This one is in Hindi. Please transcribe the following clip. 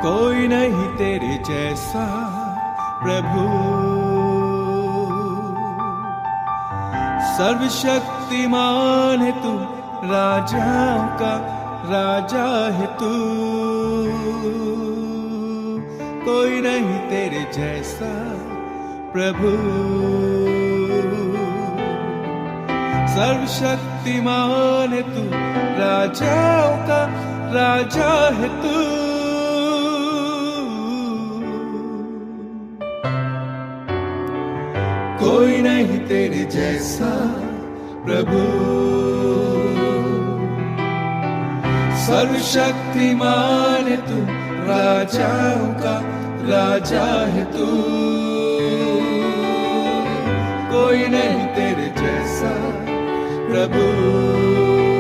कोई नहीं तेरे जैसा प्रभु। सर्वशक्तिमान है तू, राजाओं का राजा है तू। कोई नहीं तेरे जैसा प्रभु। सर्वशक्तिमान है तू, राजाओं का राजा है तू। कोई नहीं तेरे जैसा प्रभु। सर्वशक्तिमान है तू, राजाओं का राजा है तू। कोई नहीं तेरे जैसा प्रभु।